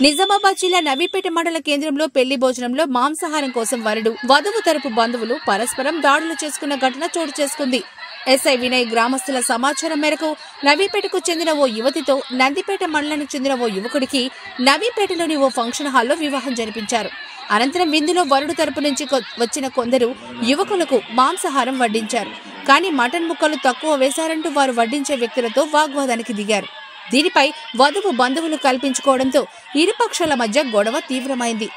నిజామాబాద్ జిల్లా నవీపేట మండల కేంద్రంలో పెళ్లి భోజనంలో మాంసాహారం కోసం వరుడు వధువు తరపు బంధువులు పరస్పరం దాడులు చేసుకున్న ఘటన చోటు చేసుకుంది. ఎస్ఐ వినయ్ గ్రామస్తుల సమాచారం మేరకు నవీపేటకు చెందిన ఓ యువతితో నందిపేట మండలానికి చెందిన ఓ యువకుడికి నవీపేటలోని ఓ ఫంక్షన్ హాల్లో వివాహం జరిపించారు. అనంతరం విందులో వరుడు తరపు నుంచి వచ్చిన కొందరు యువకులకు మాంసాహారం వడ్డించారు. కానీ మటన్ ముక్కలు తక్కువ వేశారంటూ వారు వడ్డించే వ్యక్తులతో వాగ్వాదానికి దిగారు. దీనిపై వధువు బంధువులు కల్పించుకోవడంతో ఇరుపక్షాల మధ్య గొడవ తీవ్రమైంది.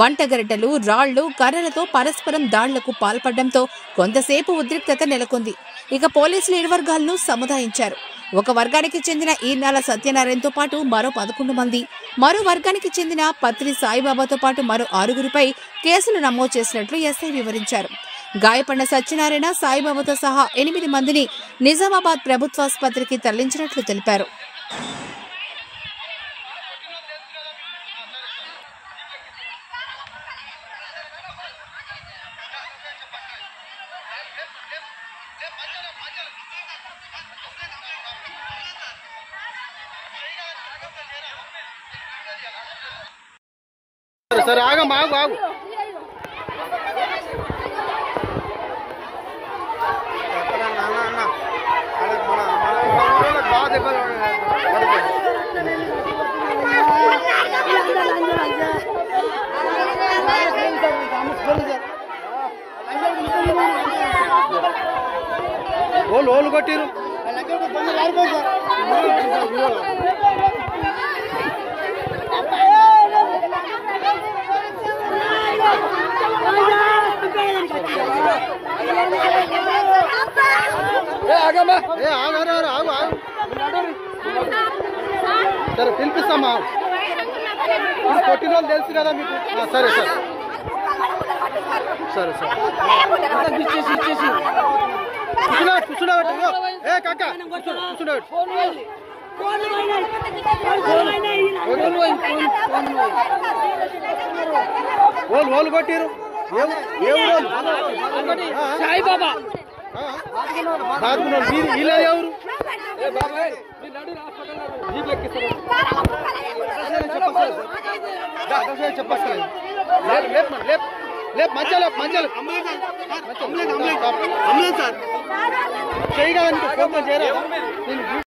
వంటగరిటెలు, రాళ్లు, కర్రలతో పరస్పరం దాడులకు పాల్పడడంతో కొంతసేపు ఉద్రిక్తత నెలకొంది. ఇక పోలీసులు ఇరు వర్గాలను సముదాయించారు. ఒక వర్గానికి చెందిన ఈర్నాల సత్యనారాయణతో పాటు మరో 11 మంది, మరో వర్గానికి చెందిన పత్రి సాయిబాబాతో పాటు మరో 6గురిపై కేసులు నమోదు చేసినట్లు ఎస్ఐ వివరించారు. గాయపడిన సత్యనారాయణ, సాయిబాబాతో సహా 8 మందిని నిజామాబాద్ ప్రభుత్వాసుపత్రికి తరలించినట్లు తెలిపారు. सर आगा मागू आगू ఓలు కొట్టిరు సరే పిలిపిస్తామా కొట్టిన వాళ్ళు తెలుసు కదా మీకు. సరే సార్ సరే సార్ కూర్చుండబెట్టు. ఏ కాక కూర్చుండబెట్టు. ఓలు కొట్టిరు సాయిబాబా వీళ్ళ ఎవరు చెప్పలేదు. లేపు మంచాలు చేయగలను చేయరా.